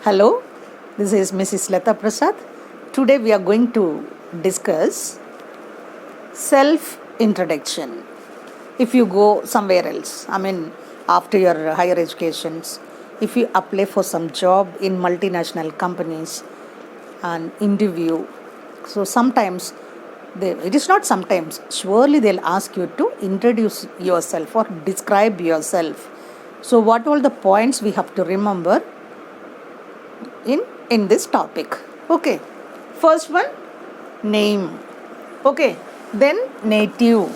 Hello, this is Mrs. Lata Prasad. Today we are going to discuss self-introduction. If you go somewhere else, after your higher educations, if you apply for some job in multinational companies and interview, so sometimes, it is not sometimes, surely they'll ask you to introduce yourself or describe yourself. So what all the points we have to remember in this topic? Okay, first one, name. Okay, then native,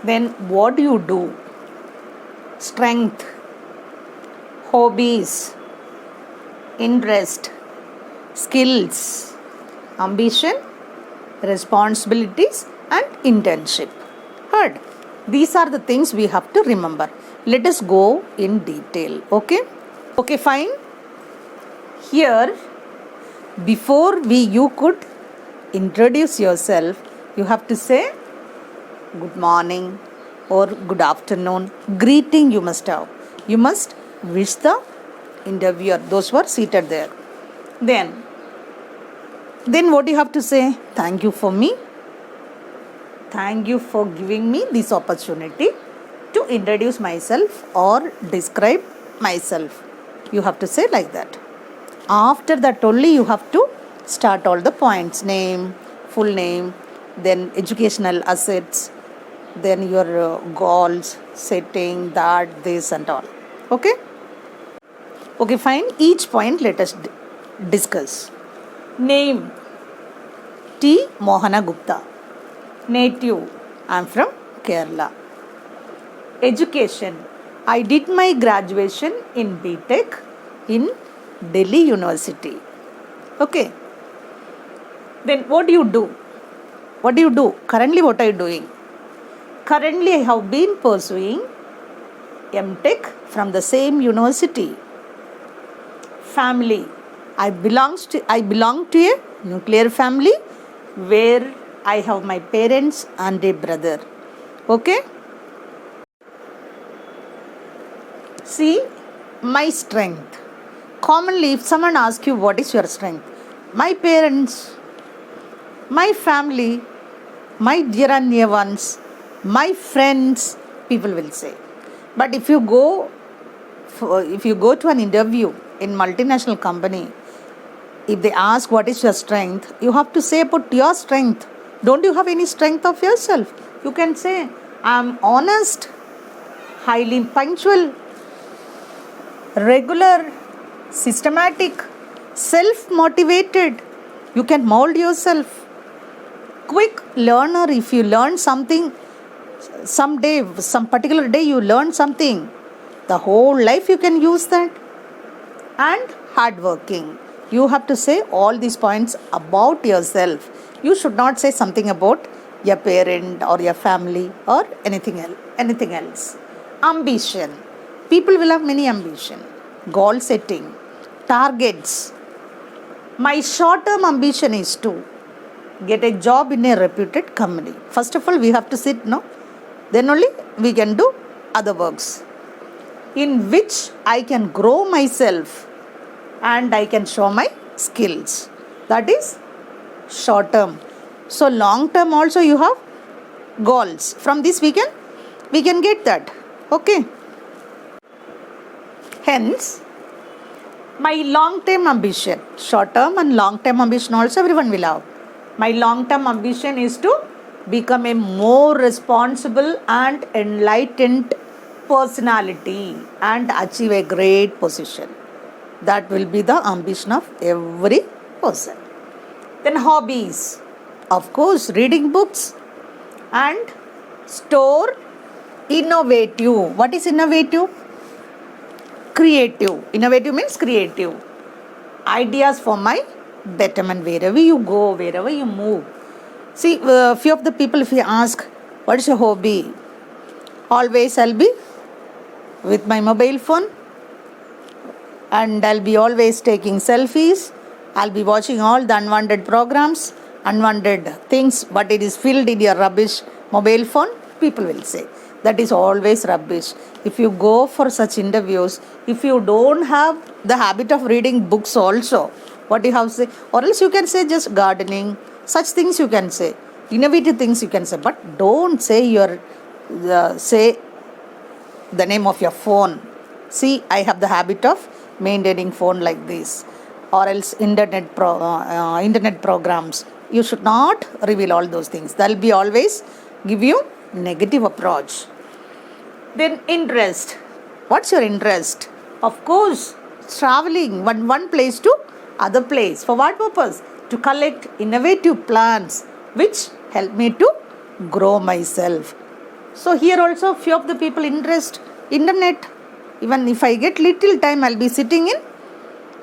then what do you do, strength, hobbies, interest, skills, ambition, responsibilities and internship. Heard? These are the things we have to remember. Let us go in detail. Okay, fine. Here, before you could introduce yourself, you have to say good morning or good afternoon. Greeting you must have. You must wish the interviewer, those who are seated there. Then what do you have to say? Thank you for me. Thank you for giving me this opportunity to introduce myself or describe myself. You have to say like that. After that only you have to start all the points. Name, full name, then educational assets, then your goals, setting, that, this and all. Okay, fine. Each point let us discuss. Name, T. Mohana Gupta. Native, I am from Kerala. Education, I did my graduation in B.Tech in Delhi University. Okay. Then what do you do? Currently what are you doing? Currently I have been pursuing M.Tech from the same university. Family, I belong to a nuclear family where I have my parents and a brother. Okay. See, my strength. Commonly, if someone asks you what is your strength, my parents, my family, my dear and near ones, my friends, people will say. But if you go to an interview in multinational company, if they ask what is your strength, you have to say about your strength. Don't you have any strength of yourself? You can say, I am honest, highly punctual, regular, systematic, self-motivated. You can mold yourself. Quick learner, if you learn something, some particular day you learn something, the whole life you can use that. And hardworking. You have to say all these points about yourself. You should not say something about your parent or your family or anything else. Ambition. People will have many ambition. Goal setting. Targets. My short-term ambition is to get a job in a reputed company. First of all, we have to sit, no? Then only we can do other works in which I can grow myself and I can show my skills. That is short term. So long term also you have goals. From this we can get that. Okay. Hence, my long term ambition, short term and long term ambition also everyone will have. My long term ambition is to become a more responsible and enlightened personality and achieve a great position. That will be the ambition of every person. Then hobbies. Of course, reading books and store innovative. What is innovative? Creative. Innovative means creative. Ideas for my betterment wherever you go, wherever you move. See, few of the people, if you ask, what is your hobby? Always I'll be with my mobile phone and I'll be always taking selfies. I'll be watching all the unwanted programs, unwanted things, but it is filled in your rubbish mobile phone. People will say that is always rubbish. If you go for such interviews, if you don't have the habit of reading books also, what you have to say, or else you can say just gardening, such things you can say, innovative things you can say, but don't say say the name of your phone. See, I have the habit of maintaining phone like this, or else internet programs. You should not reveal all those things. That will be always give you negative approach. Then interest. What's your interest? Of course, traveling one place to other place. For what purpose? To collect innovative plants which help me to grow myself. So here also few of the people interest internet. Even if I get little time, I'll be sitting in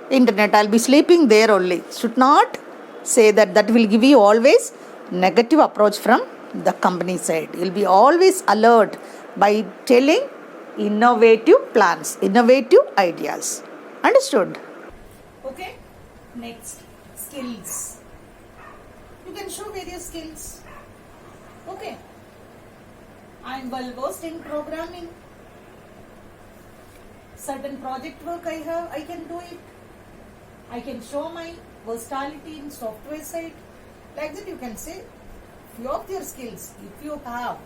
internet. I'll be sleeping there only. Should not say that. That will give you always negative approach from the company side. You'll be always alert by telling innovative plans, innovative ideas. Understood? Okay. Next, skills. You can show various skills. Okay. I'm well versed in programming. Certain project work I can do it. I can show my versatility in software side. Like that you can say few of your skills if you have.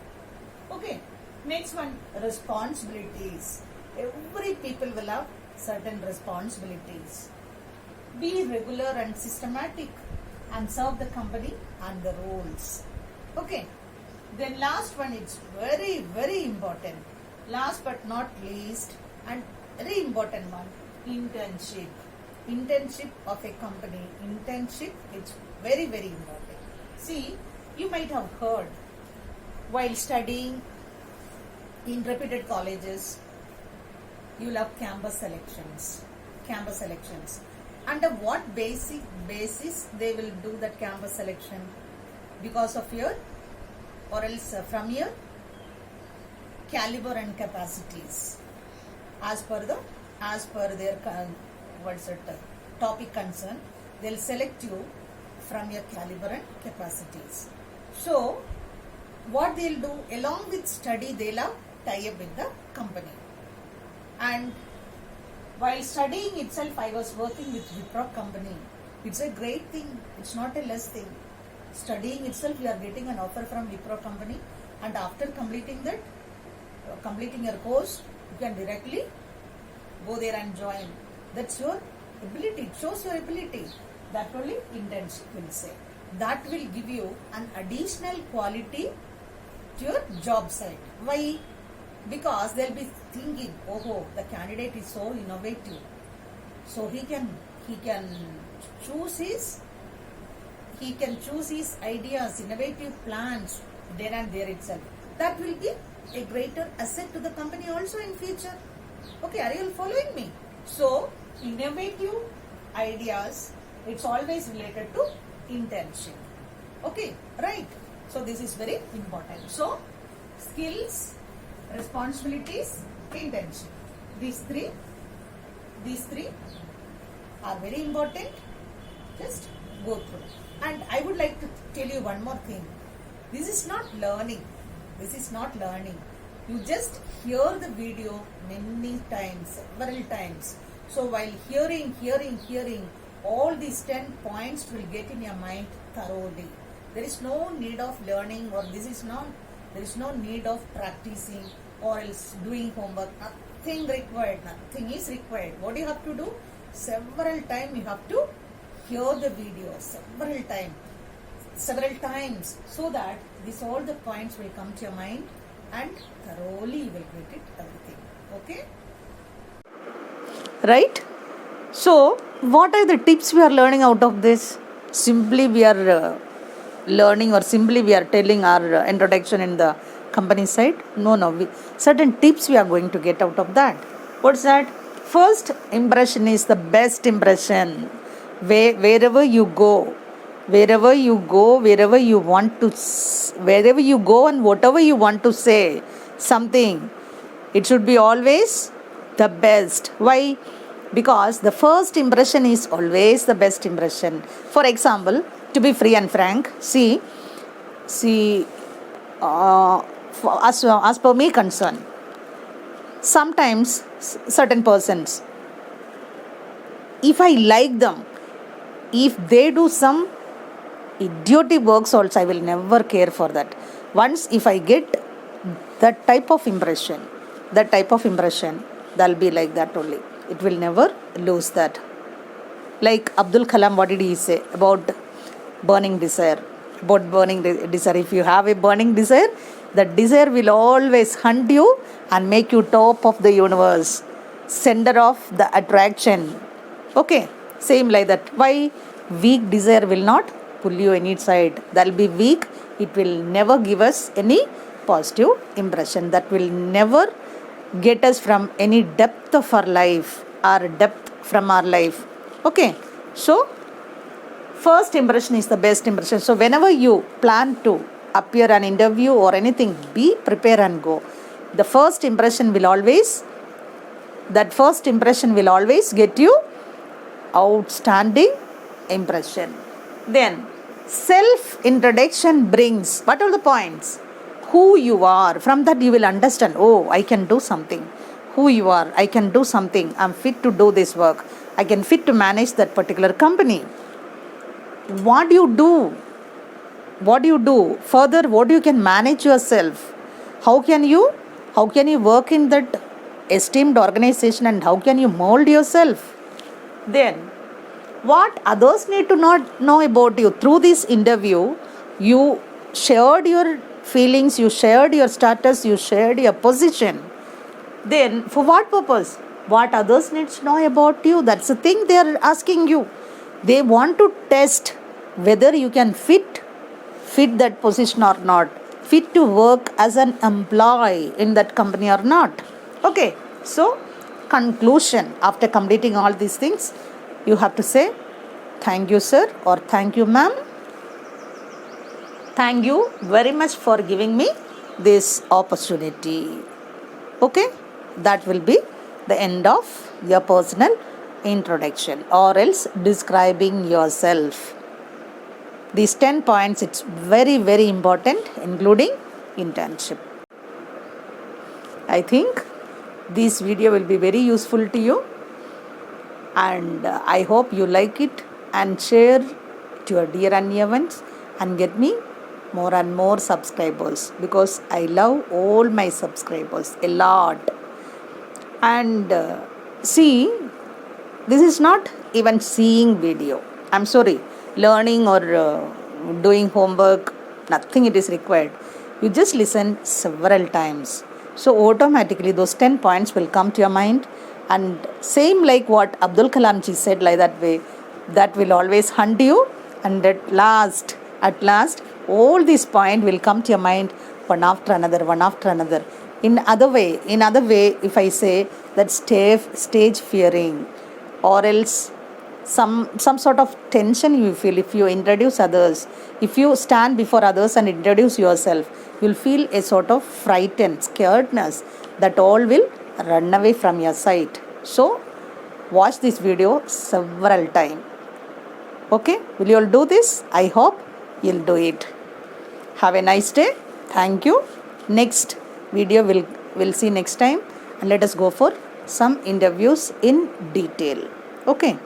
Okay. Next one, responsibilities. Every people will have certain responsibilities. Be regular and systematic and serve the company and the rules. Okay. Then last one, it's very, very important. Last but not least, and very important one, internship. Internship of a company. Internship, it's very, very important. See, you might have heard while studying in reputed colleges, you will have campus selections. Campus selections. Under what basis they will do that campus selection? Because of your, or else from your caliber and capacities. As per their topic concern, they'll select you from your caliber and capacities. So, what they'll do, along with study, they'll have tie up with the company. And while studying itself, I was working with Wipro company. It's a great thing. It's not a less thing. Studying itself, you are getting an offer from Wipro company, and after completing that, completing your course, you can directly go there and join. That's your ability. It shows your ability. That only internship will say. That will give you an additional quality to your job site. Why? Because they'll be thinking, oh, the candidate is so innovative. So he can choose his ideas, innovative plans there and there itself. That will be a greater asset to the company also in future. Okay, are you following me? So, innovative ideas, it's always related to internship. Okay, right. So, this is very important. So, skills, responsibilities, internship. These three are very important. Just go through. And I would like to tell you one more thing. This is not learning. You just hear the video many times, several times. So while hearing, all these 10 points will get in your mind thoroughly. There is no need of learning, or there is no need of practicing or else doing homework. Nothing required. Nothing is required. What you have to do? Several times you have to hear the video. Several times, so that all the points will come to your mind and thoroughly you will get it everything. Okay? Right? So, what are the tips we are learning out of this? Simply we are learning, or simply we are telling our introduction in the company side? No. Certain tips we are going to get out of that. What's that? First impression is the best impression. Wherever you go, wherever you go and whatever you want to say something, it should be always the best. Why? Because the first impression is always the best impression. For example, to be free and frank, see, as per me concern, sometimes certain persons, if I like them, if they do some idiotic works also, I will never care for that. Once if I get that type of impression, that'll be like that only. It will never lose that. Like Abdul Kalam, what did he say about burning desire? About burning desire. If you have a burning desire, that desire will always hunt you and make you top of the universe, center of the attraction. Okay, same like that. Why? Weak desire will not pull you any side. That'll be weak. It will never give us any positive impression. That will never get us from any depth of our life or depth from our life. Okay, so first impression is the best impression. So whenever you plan to appear an interview or anything, be prepared and go. The first impression will always get you outstanding impression. Then self introduction brings what are the points? Who you are. From that you will understand, oh, I can do something. Who you are, I can do something. I'm fit to do this work. I can fit to manage that particular company. What do you do? Further, what you can manage yourself? How can you work in that esteemed organization, and how can you mold yourself? Then, what others need to not know about you? Through this interview, you shared your feelings, you shared your status, you shared your position. Then, for what purpose? What others need to know about you? That's the thing they are asking you. They want to test whether you can fit that position or not, fit to work as an employee in that company or not. Okay, so conclusion, after completing all these things, you have to say, thank you sir, or thank you ma'am. Thank you very much for giving me this opportunity. Okay, that will be the end of your personal introduction, or else describing yourself. These 10 points, it's very, very important, including internship. I think this video will be very useful to you, and I hope you like it and share to your dear and near ones, and get me more and more subscribers, because I love all my subscribers a lot. And see, this is not even seeing video. I'm sorry, learning or doing homework, nothing it is required. You just listen several times. So automatically those 10 points will come to your mind. And same like what Abdul Kalam ji said, like that way, that will always hunt you. And at last, all these points will come to your mind one after another. In other way, if I say that stage fearing, or else some sort of tension you feel if you introduce others, if you stand before others and introduce yourself, you'll feel a sort of frightened, scaredness, that all will run away from your sight. So watch this video several times. Okay, will you all do this? I hope you'll do it. Have a nice day. Thank you. Next video we'll see next time, and let us go for some interviews in detail. Okay.